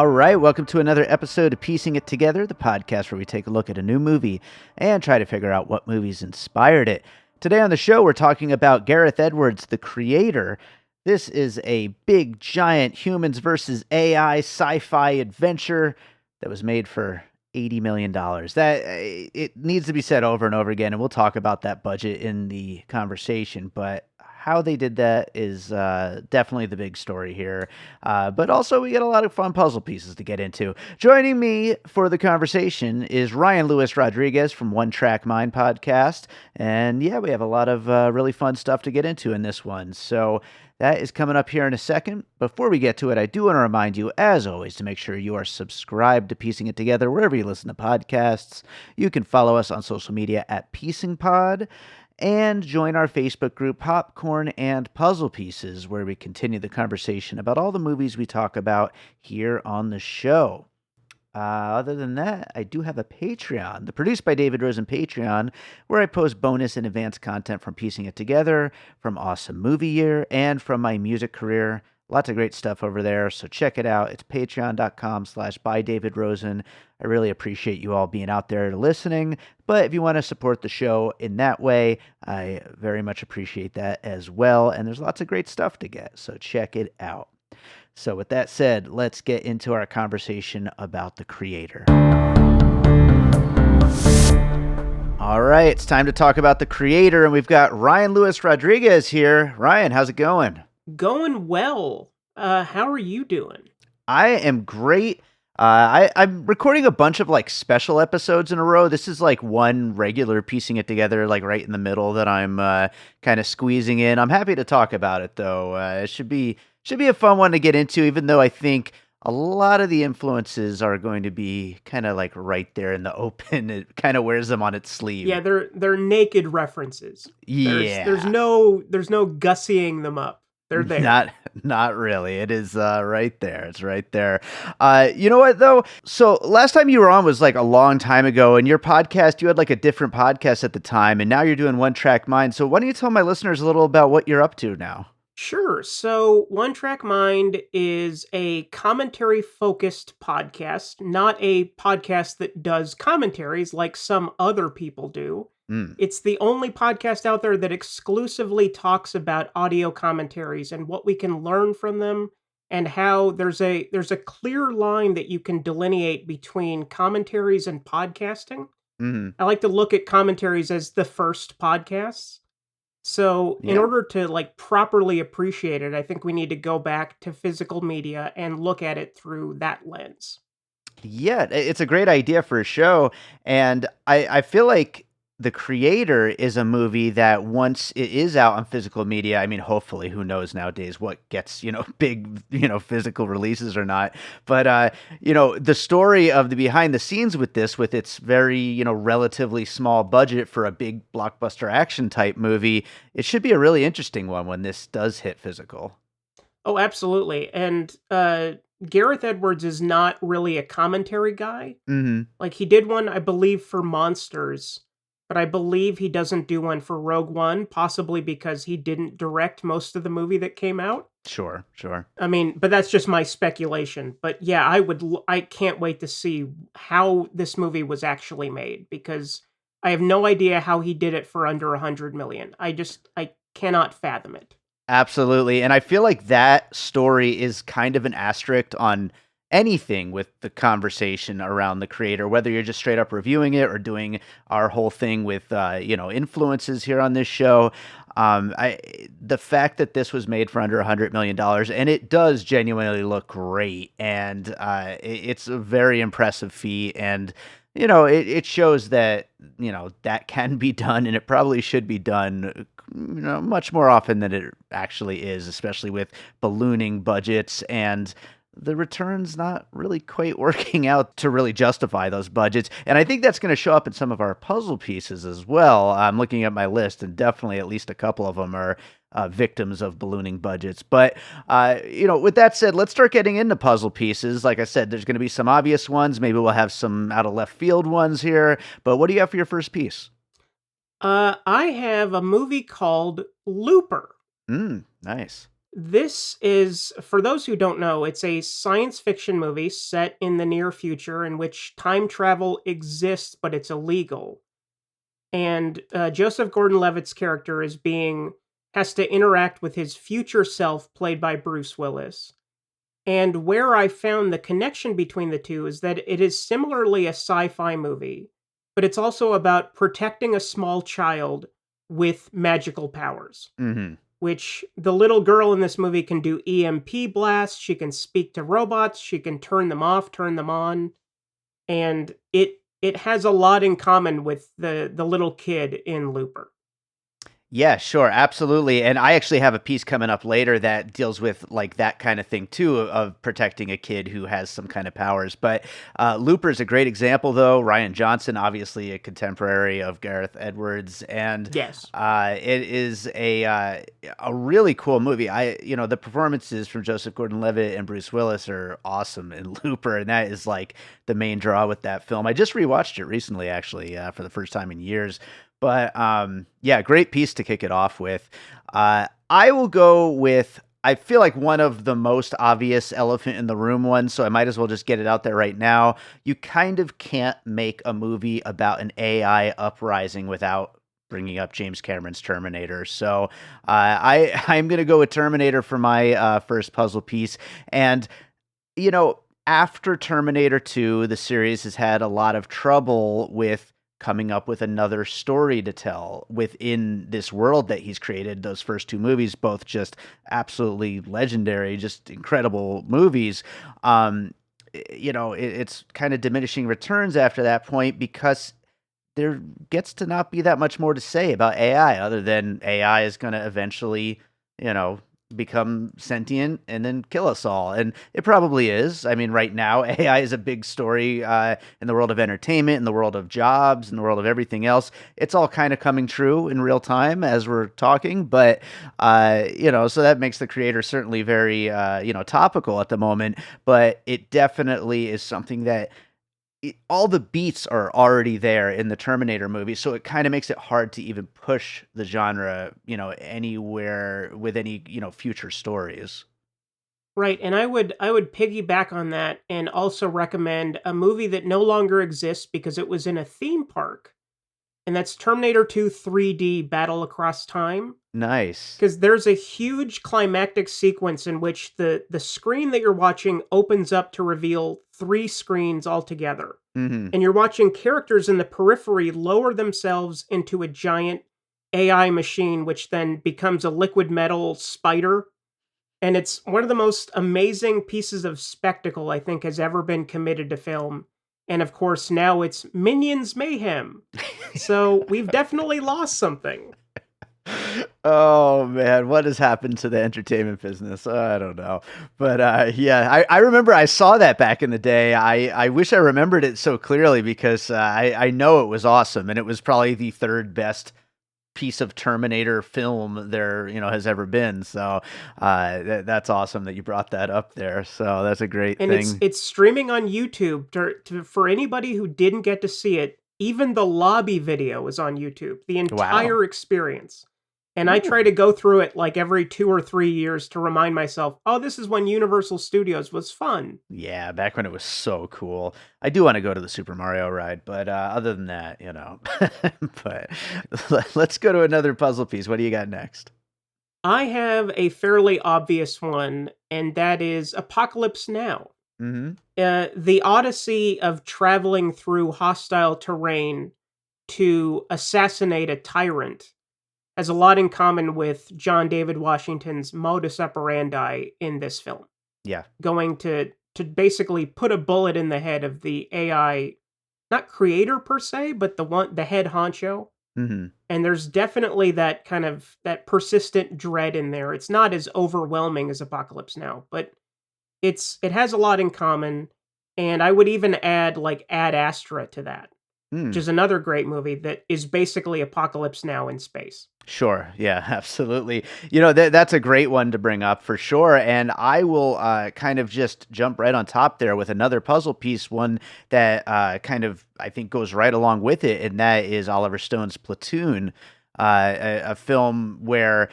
All right, welcome to another episode of Piecing It Together, the podcast where we take a look at a new movie and try to figure out what movies inspired it. Today on the show, we're talking about Gareth Edwards, the creator. This is a big, giant humans versus AI sci-fi adventure that was made for $80 million. It needs to be said over and over again, and we'll talk about that budget in the conversation, but how they did that is definitely the big story here. But also, we get a lot of fun puzzle pieces to get into. Joining me for the conversation is Ryan Lewis Rodriguez from One Track Mind podcast. And yeah, we have a lot of really fun stuff to get into in this one. So that is coming up here in a second. Before we get to it, I do want to remind you, as always, to make sure you are subscribed to Piecing It Together wherever you listen to podcasts. You can follow us on social media at PiecingPod. And join our Facebook group, Popcorn and Puzzle Pieces, where we continue the conversation about all the movies we talk about here on the show. Other than that, I do have a Patreon, the Produced by David Rosen Patreon, where I post bonus and advanced content from Piecing It Together, from Awesome Movie Year, and from my music career. Lots of great stuff over there, so check it out. It's patreon.com/bydavidrosen. I really appreciate you all being out there listening, but if you want to support the show in that way, I very much appreciate that as well, and there's lots of great stuff to get, so check it out. So with that said, let's get into our conversation about the creator. All right, it's time to talk about the creator, and we've got Ryan Lewis Rodriguez here. Ryan, how's it going? Going well. How are you doing? I am great. I'm recording a bunch of like special episodes in a row. This is like one regular Piecing It Together, like right in the middle that I'm kind of squeezing in. I'm happy to talk about it though. It should be a fun one to get into, even though I think a lot of the influences are going to be kind of like right there in the open. It kind of wears them on its sleeve. Yeah, they're naked references. There's no gussying them up. They're there. Not really. It is right there. It's right there. You know what, though? So last time you were on was like a long time ago, and your podcast, you had like a different podcast at the time, and now you're doing One Track Mind. So why don't you tell my listeners a little about what you're up to now? Sure. So One Track Mind is a commentary-focused podcast, not a podcast that does commentaries like some other people do. It's the only podcast out there that exclusively talks about audio commentaries and what we can learn from them, and how there's a clear line that you can delineate between commentaries and podcasting. I like to look at commentaries as the first podcasts. So in order to like properly appreciate it, I think we need to go back to physical media and look at it through that lens. Yeah, it's a great idea for a show, and I feel like The Creator is a movie that once it is out on physical media, I mean, hopefully, who knows nowadays what gets, big, physical releases or not. But, the story of the behind the scenes with this, with its very, relatively small budget for a big blockbuster action type movie, it should be a really interesting one when this does hit physical. Oh, absolutely. And Gareth Edwards is not really a commentary guy. Mm-hmm. Like he did one, I believe, for Monsters. But I believe he doesn't do one for Rogue One, possibly because he didn't direct most of the movie that came out. Sure. I mean, but that's just my speculation. But yeah, I can't wait to see how this movie was actually made, because I have no idea how he did it for under 100 million. I cannot fathom it. Absolutely. And I feel like that story is kind of an asterisk on anything with the conversation around the creator, whether you're just straight up reviewing it or doing our whole thing with, influences here on this show. The fact that this was made for under $100 million, and it does genuinely look great, and it's a very impressive feat, and it shows that that can be done, and it probably should be done much more often than it actually is, especially with ballooning budgets and the return's not really quite working out to really justify those budgets. And I think that's going to show up in some of our puzzle pieces as well. I'm looking at my list, and definitely at least a couple of them are victims of ballooning budgets. But, with that said, let's start getting into puzzle pieces. Like I said, there's going to be some obvious ones. Maybe we'll have some out of left field ones here. But what do you have for your first piece? I have a movie called Looper. Nice. This is, for those who don't know, it's a science fiction movie set in the near future in which time travel exists, but it's illegal. And Joseph Gordon-Levitt's character has to interact with his future self, played by Bruce Willis. And where I found the connection between the two is that it is similarly a sci-fi movie, but it's also about protecting a small child with magical powers, Mm-hmm. which the little girl in this movie can do EMP blasts, she can speak to robots, she can turn them off, turn them on, and it has a lot in common with the little kid in Looper. Yeah, sure, absolutely. And I actually have a piece coming up later that deals with like that kind of thing too, of protecting a kid who has some kind of powers. But Looper is a great example, though. Ryan Johnson, obviously a contemporary of Gareth Edwards, and Yes. it is a really cool movie. The performances from Joseph Gordon-Levitt and Bruce Willis are awesome in Looper, and that is like the main draw with that film. I just rewatched it recently, actually, for the first time in years. But yeah, great piece to kick it off with. I will go with, I feel like one of the most obvious elephant in the room ones, so I might as well just get it out there right now. You kind of can't make a movie about an AI uprising without bringing up James Cameron's Terminator. So I'm going to go with Terminator for my first puzzle piece. And, after Terminator 2, the series has had a lot of trouble with coming up with another story to tell within this world that he's created. Those first two movies, both just absolutely legendary, just incredible movies. It's kind of diminishing returns after that point because there gets to not be that much more to say about AI other than AI is going to eventually, become sentient and then kill us all. And it probably is. I mean, right now, AI is a big story in the world of entertainment, in the world of jobs, in the world of everything else. It's all kind of coming true in real time as we're talking. But, so that makes the creator certainly very, topical at the moment. But it definitely is something that all the beats are already there in the Terminator movie, so it kind of makes it hard to even push the genre, anywhere with any, future stories. Right, and I would piggyback on that and also recommend a movie that no longer exists because it was in a theme park, and that's Terminator 2 3D Battle Across Time. Nice. Because there's a huge climactic sequence in which the screen that you're watching opens up to reveal three screens altogether. Mm-hmm. And you're watching characters in the periphery lower themselves into a giant AI machine, which then becomes a liquid metal spider. And it's one of the most amazing pieces of spectacle I think has ever been committed to film. And of course, now it's Minions Mayhem. So we've definitely lost something. Oh man, what has happened to the entertainment business? I don't know. But yeah, I remember I saw that back in the day. I wish I remembered it so clearly because I know it was awesome, and it was probably the third best piece of Terminator film there has ever been. So that's awesome that you brought that up there. So that's a great And thing. it's streaming on YouTube for anybody who didn't get to see it. Even the lobby video is on YouTube, the entire Wow. experience. And I try Ooh. to go through it like every 2 or 3 years to remind myself, oh, this is when Universal Studios was fun. Yeah, back when it was so cool. I do want to go to the Super Mario ride, but other than that, but let's go to another puzzle piece. What do you got next? I have a fairly obvious one, and that is Apocalypse Now. Mm-hmm. The odyssey of traveling through hostile terrain to assassinate a tyrant has a lot in common with John David Washington's modus operandi in this film. Yeah. Going to basically put a bullet in the head of the AI, not creator per se, but the head honcho. Mm-hmm. And there's definitely that persistent dread in there. It's not as overwhelming as Apocalypse Now, but it has a lot in common. And I would even add like Ad Astra to that, which Mm. is another great movie that is basically Apocalypse Now in space. Sure. Yeah, absolutely. That's a great one to bring up for sure. And I will kind of just jump right on top there with another puzzle piece, one that kind of, I think, goes right along with it. And that is Oliver Stone's Platoon, a film where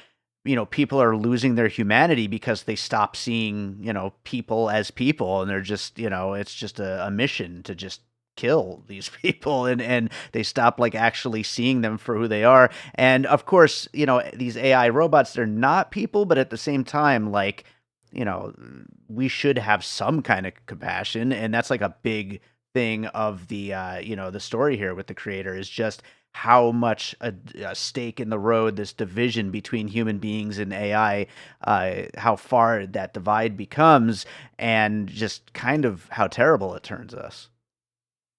people are losing their humanity because they stop seeing, people as people, and they're just, it's just a mission to just kill these people, and they stop like actually seeing them for who they are. And of course, these AI robots, they're not people, but at the same time, like, you know, we should have some kind of compassion, and that's like a big thing of the story here with the creator is just how much a stake in the road this division between human beings and AI, how far that divide becomes, and just kind of how terrible it turns us.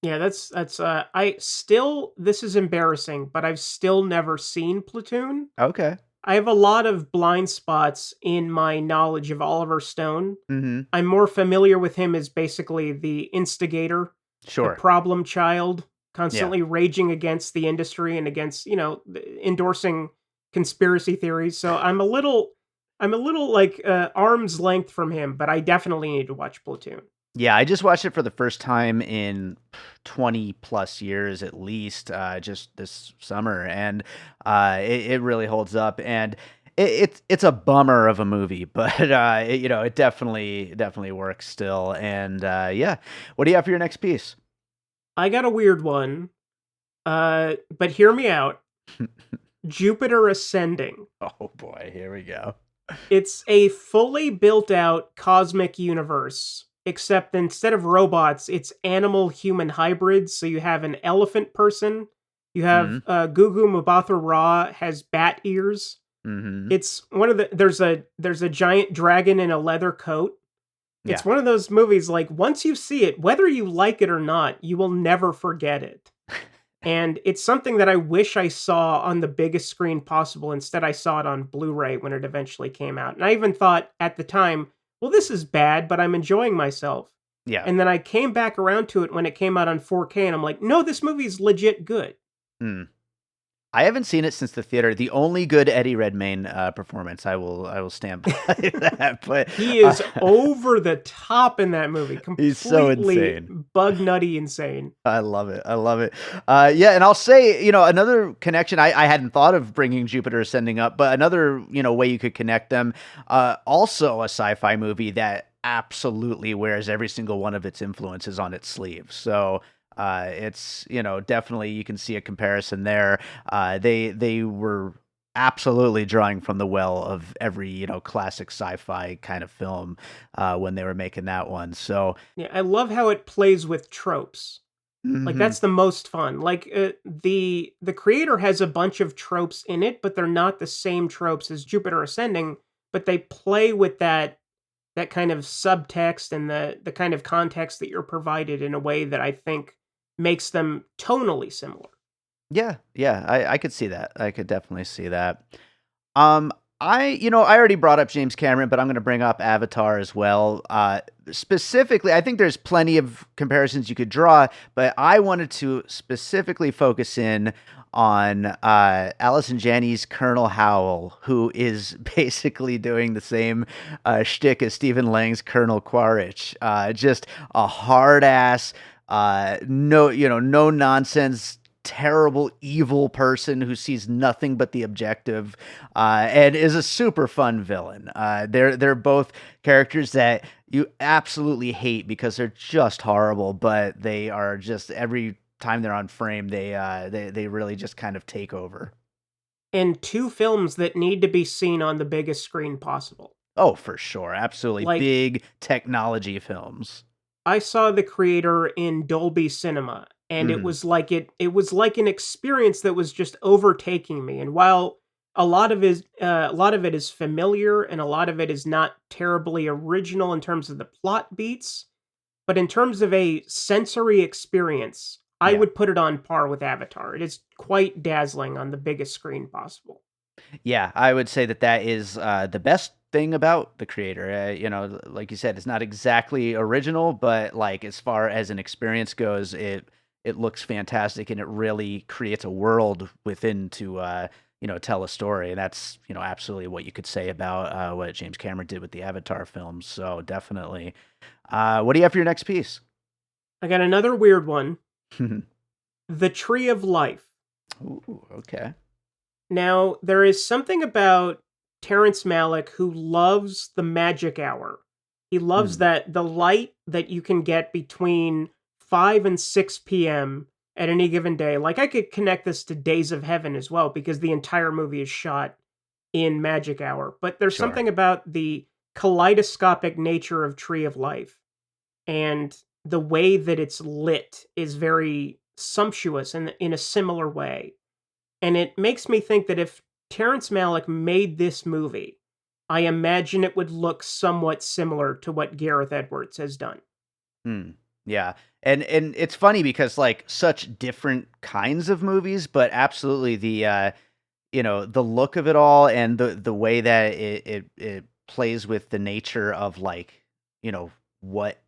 Yeah, that's I still this is embarrassing, but I've still never seen Platoon. Okay. I have a lot of blind spots in my knowledge of Oliver Stone. Mm-hmm. I'm more familiar with him as basically the instigator, the Sure. problem child, Yeah. constantly raging against the industry and against, endorsing conspiracy theories. So I'm a little like arm's length from him, but I definitely need to watch Platoon. Yeah, I just watched it for the first time in 20 plus years at least, just this summer, and it really holds up. And it's a bummer of a movie, but it definitely works still. And yeah, what do you have for your next piece? I got a weird one, but hear me out. Jupiter Ascending. Oh boy, here we go. It's a fully built out cosmic universe, except instead of robots, it's animal human hybrids. So you have an elephant person. You Mm-hmm. have Gugu Mbatha Raw has bat ears. Mm-hmm. It's one of the there's a giant dragon in a leather coat. Yeah. It's one of those movies like once you see it, whether you like it or not, you will never forget it. And it's something that I wish I saw on the biggest screen possible. Instead, I saw it on Blu-ray when it eventually came out. And I even thought at the time, well, this is bad, but I'm enjoying myself. Yeah. And then I came back around to it when it came out on 4K, and I'm like, no, this movie's legit good. Mm. I haven't seen it since the theater. The only good Eddie Redmayne performance. I will stand by that. But He is over the top in that movie, he's so completely insane. bug nutty insane. I love it. I love it. Yeah, and I'll say, another connection. I hadn't thought of bringing Jupiter Ascending up, but another, way you could connect them. Also, a sci-fi movie that absolutely wears every single one of its influences on its sleeve. So it's, definitely you can see a comparison there. They were absolutely drawing from the well of every, classic sci-fi kind of film when they were making that one. So Yeah, I love how it plays with tropes. Like mhm. that's the most fun. Like the creator has a bunch of tropes in it, but they're not the same tropes as Jupiter Ascending, but they play with that kind of subtext and the kind of context that you're provided in a way that I think makes them tonally similar. Yeah, yeah, I could see that. I could definitely see that. Um, I already brought up James Cameron, but I'm going to bring up Avatar as well. Specifically, I think there's plenty of comparisons you could draw, but I wanted to specifically focus in on Allison Janney's Colonel Howell, who is basically doing the same shtick as Stephen Lang's Colonel Quaritch. Just a hard ass, no nonsense, terrible, evil person who sees nothing but the objective, and is a super fun villain. They're both characters that you absolutely hate because they're just horrible, but they are just every time they're on frame, they really just kind of take over. And two films that need to be seen on the biggest screen possible. Oh, for sure, absolutely Like big technology films. I saw the creator in Dolby Cinema, and it Mm, was like it was like an experience that was just overtaking me. And while a lot of it is familiar, and a lot of it is not terribly original in terms of the plot beats, but in terms of a sensory experience, I yeah. would put it on par with Avatar. It is quite dazzling on the biggest screen possible. Yeah, I would say that that is the best thing about the creator. Like you said, it's not exactly original, but like as far as an experience goes, it looks fantastic, and it really creates a world within to tell a story. And that's absolutely what you could say about what James Cameron did with the Avatar films. So definitely. What do you have for your next piece? I got another weird one, Ooh, The Tree of Life. okay. Now, there is something about Terrence Malick who loves the magic hour. He loves that the light that you can get between 5 and 6 p.m. at any given day. Like, I could connect this to Days of Heaven as well because the entire movie is shot in magic hour. But there's Sure. something about the kaleidoscopic nature of Tree of Life, and the way that it's lit is very sumptuous in a similar way. And it makes me think that if Terrence Malick made this movie, I imagine it would look somewhat similar to what Gareth Edwards has done. Hmm. Yeah. And it's funny because like such different kinds of movies, but absolutely the look of it all and the way that it plays with the nature of like, what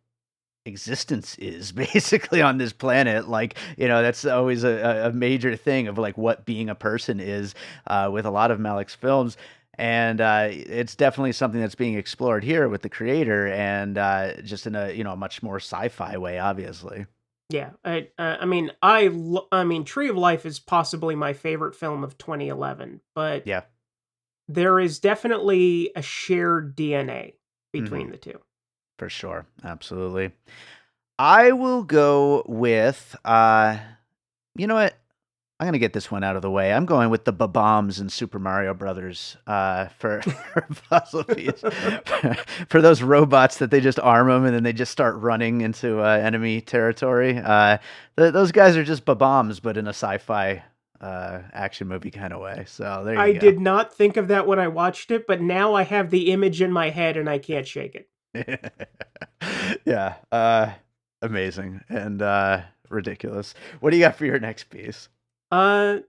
existence is basically on this planet. Like, that's always a major thing of like what being a person is with a lot of Malick's films. And it's definitely something that's being explored here with the creator and just in a much more sci-fi way, obviously. Yeah, I mean, Tree of Life is possibly my favorite film of 2011, but Yeah. there is definitely a shared DNA Hmm. between the two. For sure. Absolutely. I will go with, you know what? I'm gonna get this one out of the way. I'm going with the bombs in Super Mario Brothers for puzzle piece for those robots that they just arm them and then they just start running into enemy territory. Those guys are just bombs, but in a sci-fi action movie kind of way. So there I you go. did not think of that when I watched it, but now I have the image in my head and I can't shake it. Yeah, amazing and ridiculous. What do you got for your next piece? Uh,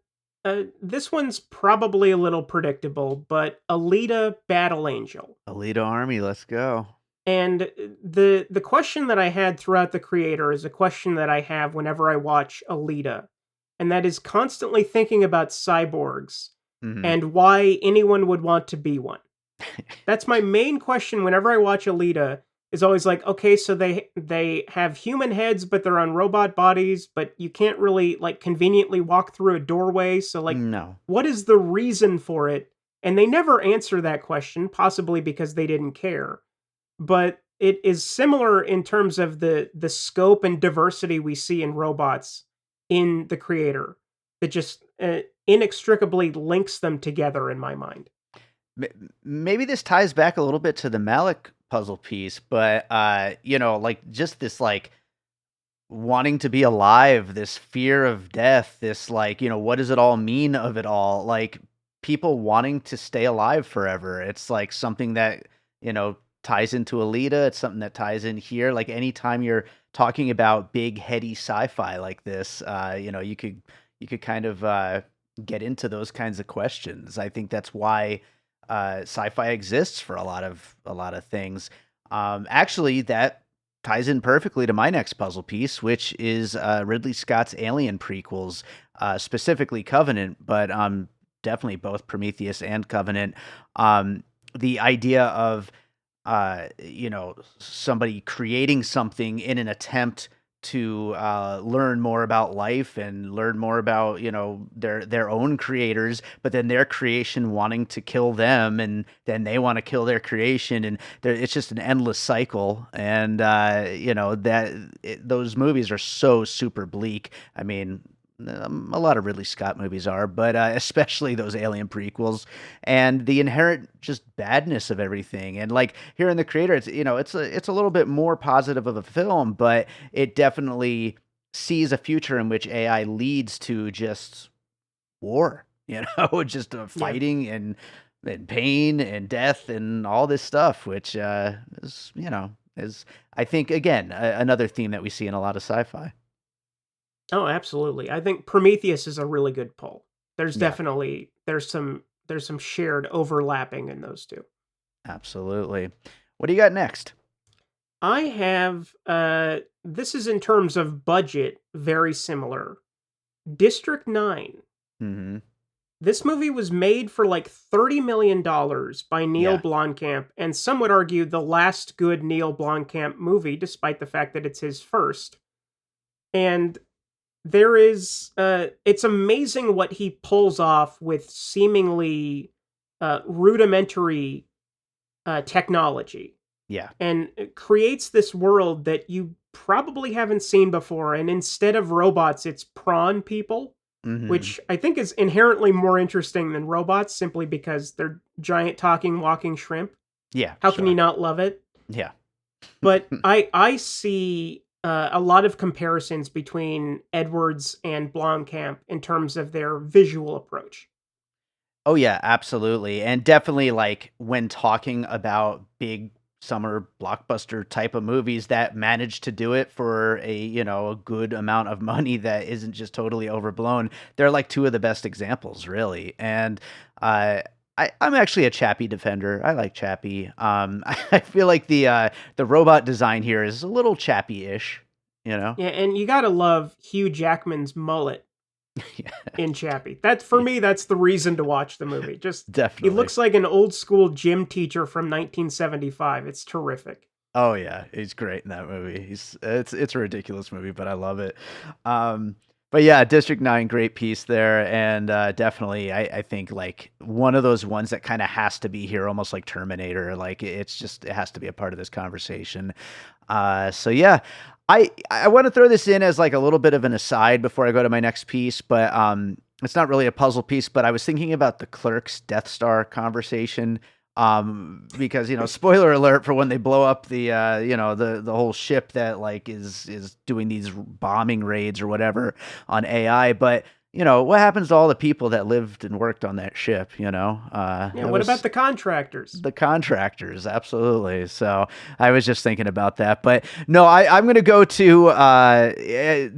this one's probably a little predictable, but Alita: Battle Angel. Alita Army, let's go. And the question that I had throughout The Creator is a question that I have whenever I watch Alita, and that is constantly thinking about cyborgs Hmm. and why anyone would want to be one. That's my main question whenever I watch Alita, is always like, okay, so they have human heads, but they're on robot bodies, but you can't really like conveniently walk through a doorway. So like, No. what is the reason for it? And they never answer that question, possibly because they didn't care. But it is similar in terms of the scope and diversity we see in robots in the creator that just inextricably links them together in my mind. Maybe this ties back a little bit to the Malik puzzle piece, but like just this like wanting to be alive, this fear of death, this like, what does it all mean of it all? Like people wanting to stay alive forever. It's like something that, ties into Alita. It's something that ties in here. Like anytime you're talking about big heady sci-fi like this, you could kind of get into those kinds of questions. I think that's why sci-fi exists for a lot of things. Actually, that ties in perfectly to my next puzzle piece, which is Ridley Scott's Alien prequels, specifically Covenant, but definitely both Prometheus and Covenant. The idea of somebody creating something in an attempt to learn more about life and learn more about their own creators, but then their creation wanting to kill them, and then they want to kill their creation, and it's just an endless cycle. And those movies are so super bleak. I mean, a lot of Ridley Scott movies are, but especially those Alien prequels and the inherent just badness of everything. And like here in the creator, it's a little bit more positive of a film, but it definitely sees a future in which AI leads to just war, just Yeah. fighting and pain and death and all this stuff, which is I think again another theme that we see in a lot of sci-fi. Oh, absolutely. I think Prometheus is a really good pull. There's Yeah. definitely there's some shared overlapping in those two. Absolutely. What do you got next? I have this is in terms of budget very similar. District 9. Mhm. This movie was made for like $30 million by Neil Yeah. Blomkamp, and some would argue the last good Neil Blomkamp movie, despite the fact that it's his first. And there is it's amazing what he pulls off with seemingly rudimentary technology. Yeah. And it creates this world that you probably haven't seen before. And instead of robots, it's prawn people, Hmm. which I think is inherently more interesting than robots simply because they're giant talking, walking shrimp. Yeah, How can you sure. not love it? Yeah. But I see a lot of comparisons between Edwards and Blomkamp in terms of their visual approach. Oh yeah, absolutely. And definitely like when talking about big summer blockbuster type of movies that manage to do it for a good amount of money that isn't just totally overblown, they're like two of the best examples, really. And uh I'm actually a Chappie defender. I like Chappie. I feel like the robot design here is a little Chappie-ish, you know? Yeah, and you gotta love Hugh Jackman's mullet Yeah, in Chappie. That's for yeah, me, that's the reason to watch the movie. Just he definitely. looks like an old school gym teacher from 1975. It's terrific. Oh yeah, he's great in that movie. It's a ridiculous movie, but I love it. Um, but yeah, District 9, great piece there, and definitely I think like one of those ones that kind of has to be here, almost like Terminator. Like it has to be a part of this conversation. So yeah, I want to throw this in as like a little bit of an aside before I go to my next piece, but it's not really a puzzle piece, but I was thinking about the Clerks Death Star conversation. Because spoiler alert for when they blow up the whole ship that like is doing these bombing raids or whatever on AI. But what happens to all the people that lived and worked on that ship? Yeah, That what about was the contractors? the contractors, absolutely. So I was just thinking about that, but no, I'm gonna go to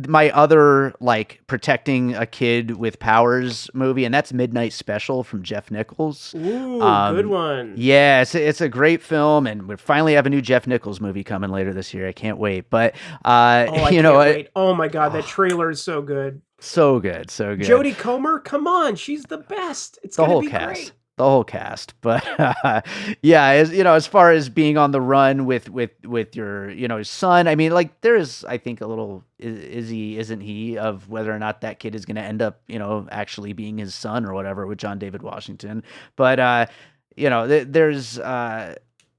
my other like protecting a kid with powers movie, and that's Midnight Special from Jeff Nichols. Ooh, good Um, one. yeah, it's a great film, and we finally have a new Jeff Nichols movie coming later this year. I can't wait, but Oh, I you know can't what? wait. Oh my god, that Oh, trailer is so good. so good, so good. Jodie Comer, come on, she's the best. It's The gonna whole be cast. great. The whole cast. But yeah, as far as being on the run with your, son, I mean, like there is I think a little is he isn't he of whether or not that kid is going to end up, actually being his son or whatever with John David Washington. But there's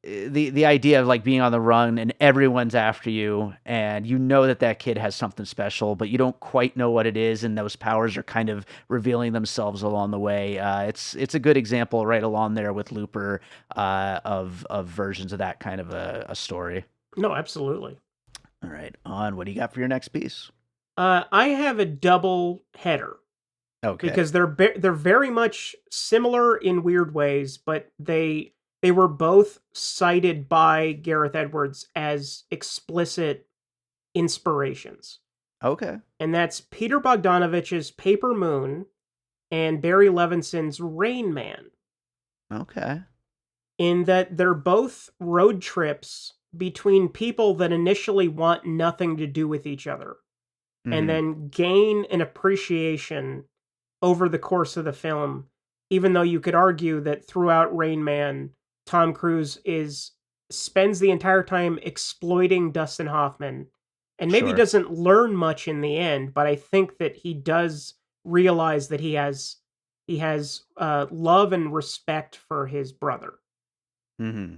the idea of like being on the run and everyone's after you and that kid has something special but you don't quite know what it is, and those powers are kind of revealing themselves along the way. It's a good example right along there with Looper, of versions of that kind of a story. No, absolutely. All right, on what do you got for your next piece? I have a double header Okay. because they're very much similar in weird ways, but they were both cited by Gareth Edwards as explicit inspirations. Okay. And that's Peter Bogdanovich's Paper Moon and Barry Levinson's Rain Man, Okay. in that they're both road trips between people that initially want nothing to do with each other and Hmm. then gain an appreciation over the course of the film, even though you could argue that throughout Rain Man, Tom Cruise is spends the entire time exploiting Dustin Hoffman and maybe Sure. doesn't learn much in the end, but I think that he does realize that he has love and respect for his brother. Hmm.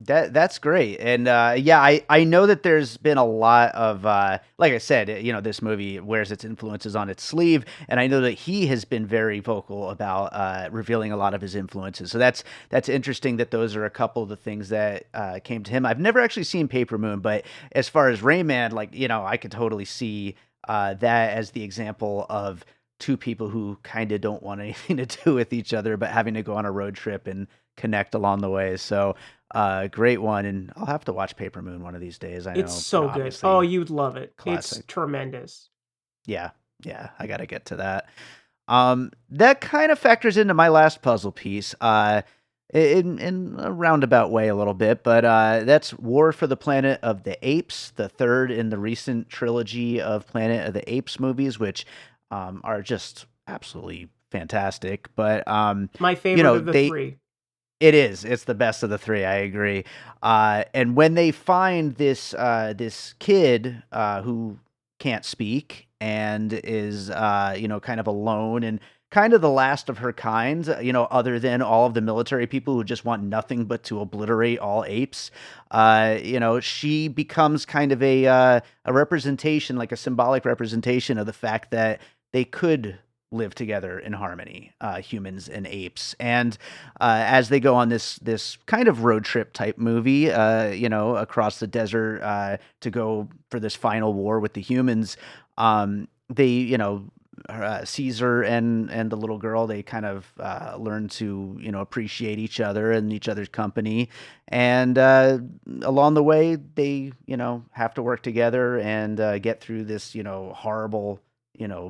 That's great. And yeah, I know that there's been a lot of like I said, this movie wears its influences on its sleeve, and I know that he has been very vocal about revealing a lot of his influences. So that's interesting that those are a couple of the things that came to him. I've never actually seen Paper Moon, but as far as Rayman, like, I could totally see that as the example of two people who kind of don't want anything to do with each other, but having to go on a road trip and connect along the way. So great one, and I'll have to watch Paper Moon one of these days. I It's know, so good. Oh, obviously, you'd love it. It's classic. tremendous. Yeah, yeah, I gotta get to that. That kind of factors into my last puzzle piece, in a roundabout way a little bit, but that's War for the Planet of the Apes, the third in the recent trilogy of Planet of the Apes movies, which are just absolutely fantastic. But My favorite of the they three. it is. It's the best of the three. I agree. And when they find this kid who can't speak and is kind of alone and kind of the last of her kind, other than all of the military people who just want nothing but to obliterate all apes. She becomes kind of a representation, like a symbolic representation of the fact that they could live together in harmony, humans and apes. And as they go on this kind of road trip type movie, across the desert to go for this final war with the humans, they, Caesar and the little girl, they kind of learn to appreciate each other and each other's company, and along the way they have to work together and get through this horrible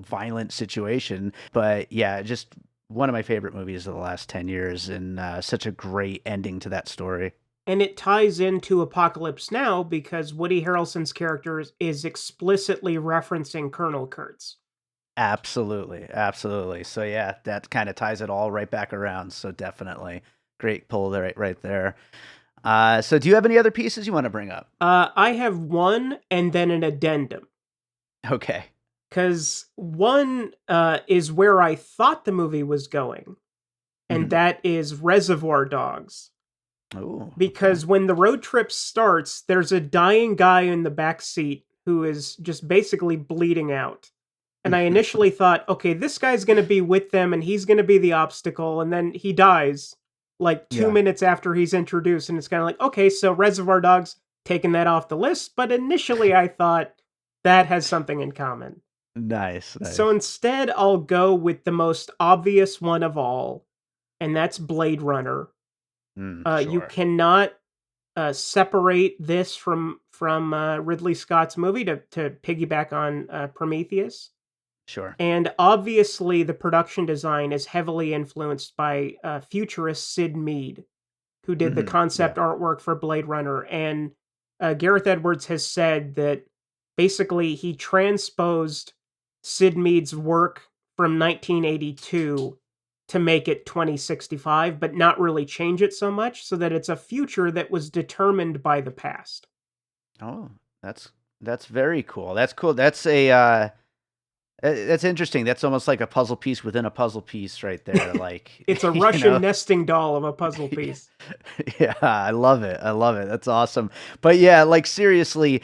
violent situation. But yeah, just one of my favorite movies of the last 10 years, and such a great ending to that story. And it ties into Apocalypse Now because Woody Harrelson's character is explicitly referencing Colonel Kurtz. Absolutely. Absolutely. So yeah, that kind of ties it all right back around. So definitely great pull there, right there. So do you have any other pieces you want to bring up? I have one and then an addendum. Okay. Because one is where I thought the movie was going, and that is Reservoir Dogs. Oh, because when the road trip starts, there's a dying guy in the back seat who is just basically bleeding out. And I initially thought, okay, this guy's going to be with them and he's going to be the obstacle. And then he dies like 2 minutes after he's introduced. And it's kind of like, okay, so Reservoir Dogs, taking that off the list. But initially I thought that has something in common. Nice. So instead, I'll go with the most obvious one of all, and that's Blade Runner. Sure. You cannot separate this from Ridley Scott's movie to piggyback on Prometheus. Sure. And obviously, the production design is heavily influenced by futurist Sid Mead, who did the concept artwork for Blade Runner. And Gareth Edwards has said that basically he transposed Sid Mead's work from 1982 to make it 2065, but not really change it so much, so that it's a future that was determined by the past. Oh, that's very cool. That's cool. That's interesting. That's almost like a puzzle piece within a puzzle piece right there. Like it's a Russian nesting doll of a puzzle piece. Yeah, I love it. That's awesome. But yeah, like seriously,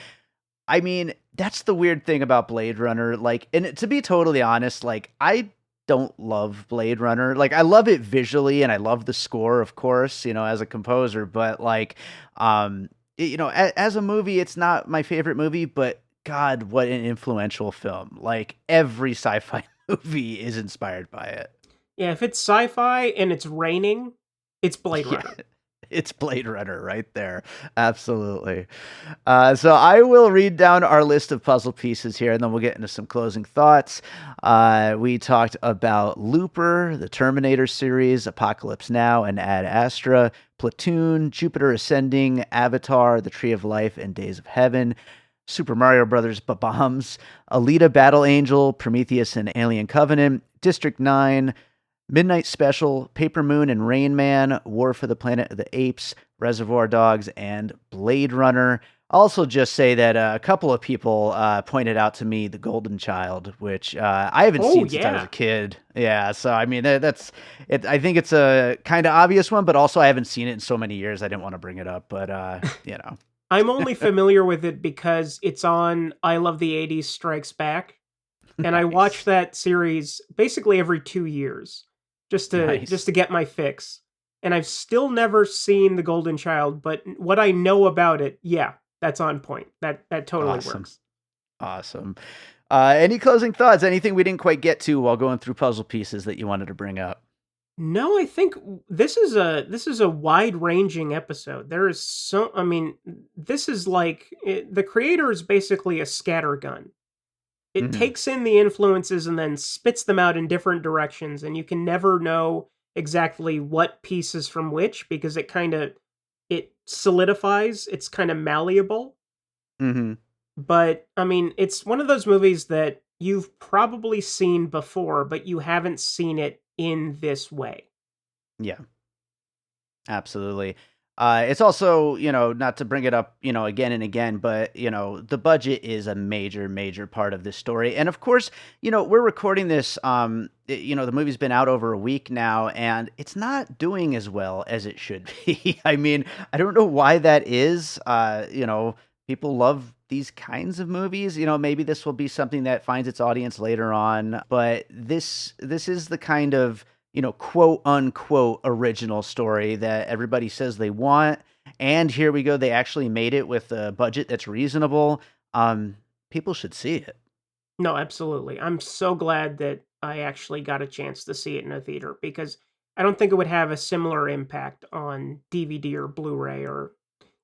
I mean, that's the weird thing about Blade Runner. Like, and to be totally honest, like I don't love Blade Runner. Like I love it visually and I love the score, of course, as a composer, but like, as a movie, it's not my favorite movie, but God, what an influential film. Like every sci-fi movie is inspired by it. Yeah, if it's sci-fi and it's raining, it's Blade Runner. It's Blade Runner right there. Absolutely. So I will read down our list of puzzle pieces here, and then we'll get into some closing thoughts. We talked about Looper, the Terminator series, Apocalypse Now, and Ad Astra, Platoon, Jupiter Ascending, Avatar, The Tree of Life, and Days of Heaven, Super Mario Brothers Bombs, Alita Battle Angel, Prometheus and Alien Covenant, District 9, Midnight Special, Paper Moon and Rain Man, War for the Planet of the Apes, Reservoir Dogs, and Blade Runner. I'll also just say that a couple of people pointed out to me The Golden Child, which I haven't seen since I was a kid. Yeah, so I mean, that's it. I think it's a kind of obvious one, but also I haven't seen it in so many years, I didn't want to bring it up, but I'm only familiar with it because it's on I Love the 80s Strikes Back, and I watch that series basically every 2 years just to get my fix. And I've still never seen The Golden Child, but what I know about it, yeah, that's on point. That totally works. Awesome. Any closing thoughts? Anything we didn't quite get to while going through puzzle pieces that you wanted to bring up? No, I think this is a wide-ranging episode. This is like the creator is basically a scattergun. It takes in the influences and then spits them out in different directions, and you can never know exactly what piece is from which because it solidifies. It's kind of malleable. But I mean, it's one of those movies that you've probably seen before, but you haven't seen it in this way. Yeah, absolutely. It's also, not to bring it up, again and again, but, the budget is a major, major part of this story. And of course, we're recording this, the movie's been out over a week now, and it's not doing as well as it should be. I mean, I don't know why that is. People love these kinds of movies. Maybe this will be something that finds its audience later on, but this is the kind of quote unquote original story that everybody says they want. And here we go. They actually made it with a budget that's reasonable. People should see it. No, absolutely. I'm so glad that I actually got a chance to see it in a theater because I don't think it would have a similar impact on DVD or Blu-ray or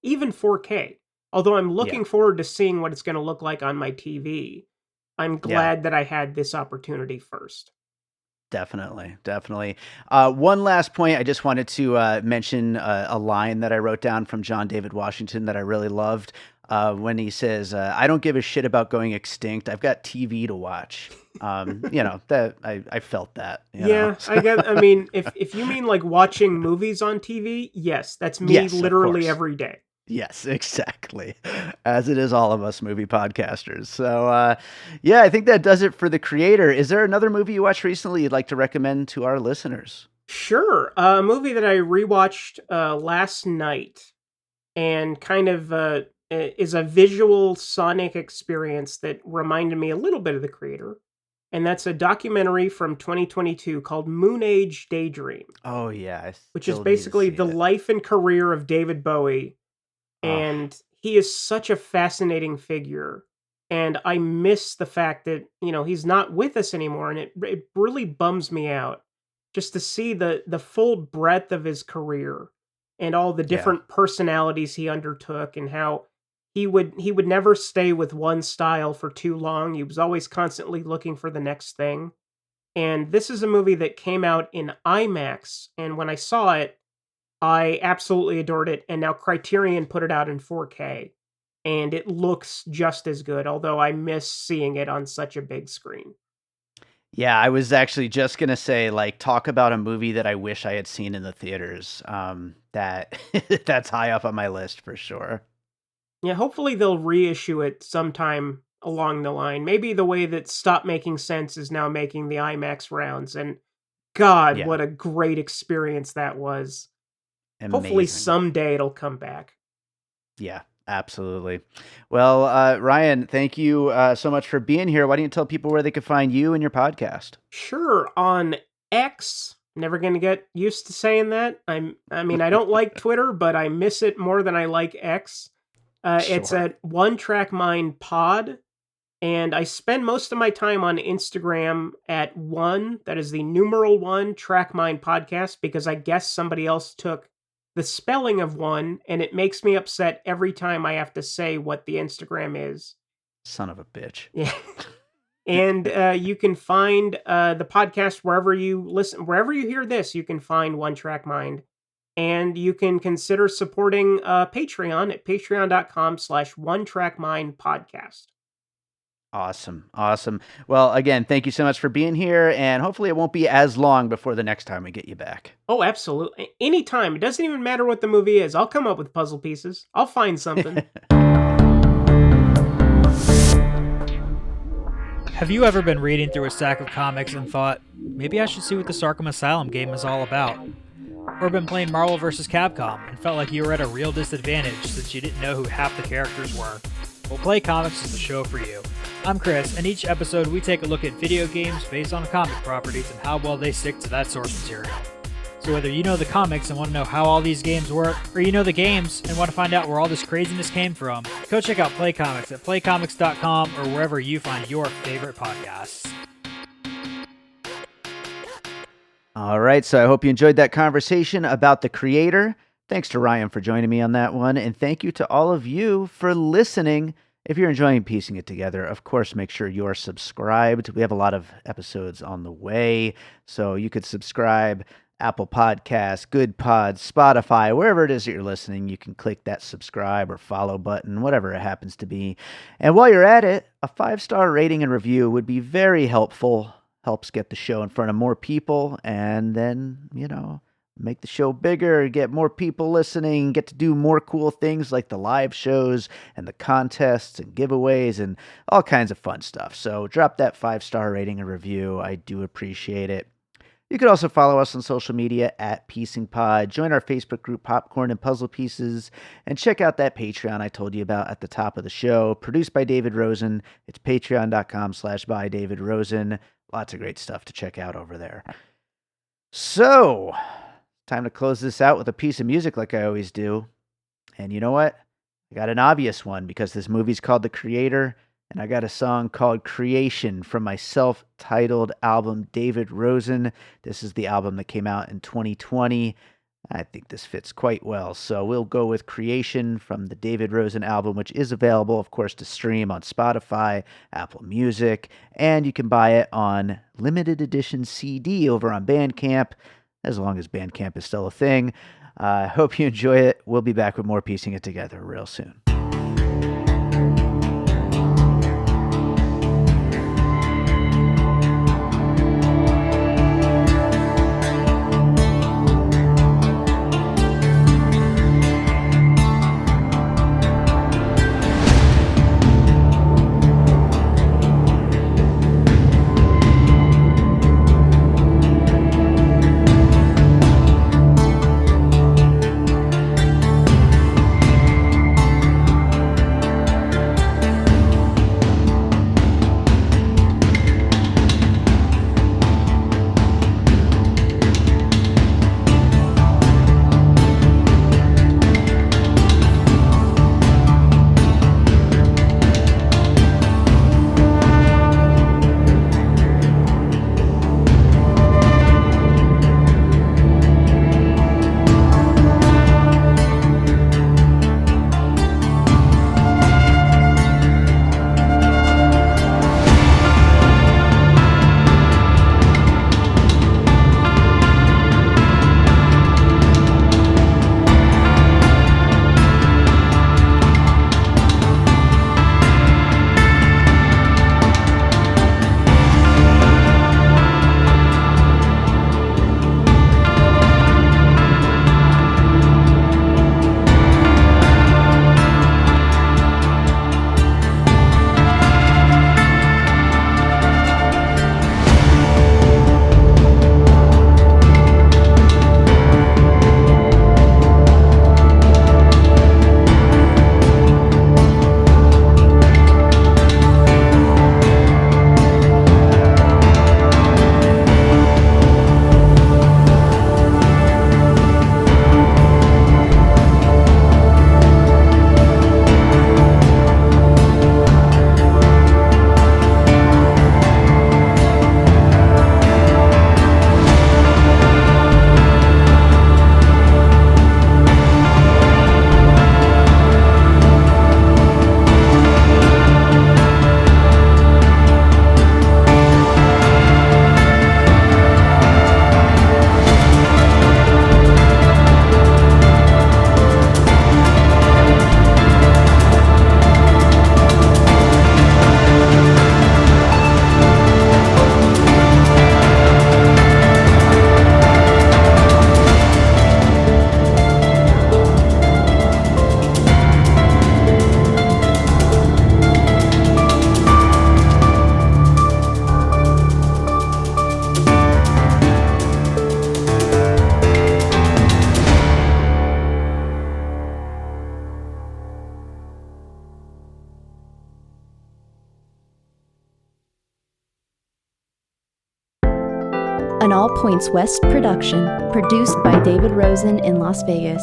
even 4K. Although I'm Yeah. looking forward to seeing what it's going to look like on my TV, I'm Yeah. glad that I had this opportunity first. Definitely, definitely. One last point, I just wanted to mention a line that I wrote down from John David Washington that I really loved when he says, "I don't give a shit about going extinct. I've got TV to watch." That I felt that. Yeah, I get. I mean, if you mean like watching movies on TV, yes, that's me Yes, of literally course. every day. Yes, exactly. As it is all of us movie podcasters. So, yeah, I think that does it for The Creator. Is there another movie you watched recently you'd like to recommend to our listeners? Sure, a movie that I rewatched last night and kind of is a visual sonic experience that reminded me a little bit of The Creator, and that's a documentary from 2022 called Moon Age Daydream, Oh, yeah, I which is still need to basically see the it. life and career of David Bowie. Oh, And he is such a fascinating figure. And I miss the fact that, he's not with us anymore. And it really bums me out just to see the full breadth of his career and all the yeah. different personalities he undertook and how he would never stay with one style for too long. He was always constantly looking for the next thing. And this is a movie that came out in IMAX. And when I saw it, I absolutely adored it, and now Criterion put it out in 4K, and it looks just as good, although I miss seeing it on such a big screen. Yeah, I was actually just gonna say, like, talk about a movie that I wish I had seen in the theaters. That that's high up on my list for sure. Yeah, hopefully they'll reissue it sometime along the line. Maybe the way that Stop Making Sense is now making the IMAX rounds, and God, Yeah, what a great experience that was. Hopefully amazing. someday it'll come back. Yeah, absolutely. Well, Ryan, thank you so much for being here. Why don't you tell people where they can find you and your podcast? Sure, on X, never gonna get used to saying that. I mean, I don't like Twitter, but I miss it more than I like X. It's Sure. at One Track Mind Pod, and I spend most of my time on Instagram at one, that is the numeral one, Track Mind Podcast, because I guess somebody else took the spelling of one, and it makes me upset every time I have to say what the Instagram is. Son of a bitch. Yeah. And you can find the podcast wherever you listen, wherever you hear this, you can find One Track Mind. And you can consider supporting Patreon at patreon.com/slash One Track Mind podcast. Awesome. Awesome. Well, again, thank you so much for being here, and hopefully it won't be as long before the next time we get you back. Oh, absolutely. Anytime. It doesn't even matter what the movie is. I'll come up with puzzle pieces. I'll find something. Have you ever been reading through a stack of comics and thought, maybe I should see what this Arkham Asylum game is all about? Or been playing Marvel vs. Capcom and felt like you were at a real disadvantage since you didn't know who half the characters were? Well, Play Comics is the show for you. I'm Chris, and each episode we take a look at video games based on comic properties and how well they stick to that source material. So whether you know the comics and want to know how all these games work, or you know the games and want to find out where all this craziness came from, go check out Play Comics at playcomics.com or wherever you find your favorite podcasts. All right, so I hope you enjoyed that conversation about The Creator. Thanks to Ryan for joining me on that one, and thank you to all of you for listening. If you're enjoying piecing it together, of course, make sure you're subscribed. We have a lot of episodes on the way, so you could subscribe. Apple Podcasts, Good Pods, Spotify, wherever it is that you're listening, you can click that subscribe or follow button, whatever it happens to be. And while you're at it, a 5-star rating and review would be very helpful. Helps get the show in front of more people, and then, make the show bigger, get more people listening, get to do more cool things like the live shows and the contests and giveaways and all kinds of fun stuff. So drop that 5-star rating and review. I do appreciate it. You can also follow us on social media at PiecingPod, join our Facebook group Popcorn and Puzzle Pieces, and check out that Patreon I told you about at the top of the show, produced by David Rosen. It's patreon.com/bydavidrosen. Lots of great stuff to check out over there. So, time to close this out with a piece of music like I always do. And you know what? I got an obvious one because this movie's called The Creator, and I got a song called Creation from my self-titled album, David Rosen. This is the album that came out in 2020. I think this fits quite well. So we'll go with Creation from the David Rosen album, which is available, of course, to stream on Spotify, Apple Music, and you can buy it on limited edition CD over on Bandcamp, as long as Bandcamp is still a thing. I hope you enjoy it. We'll be back with more Piecing It Together real soon. An All Points West production, produced by David Rosen in Las Vegas.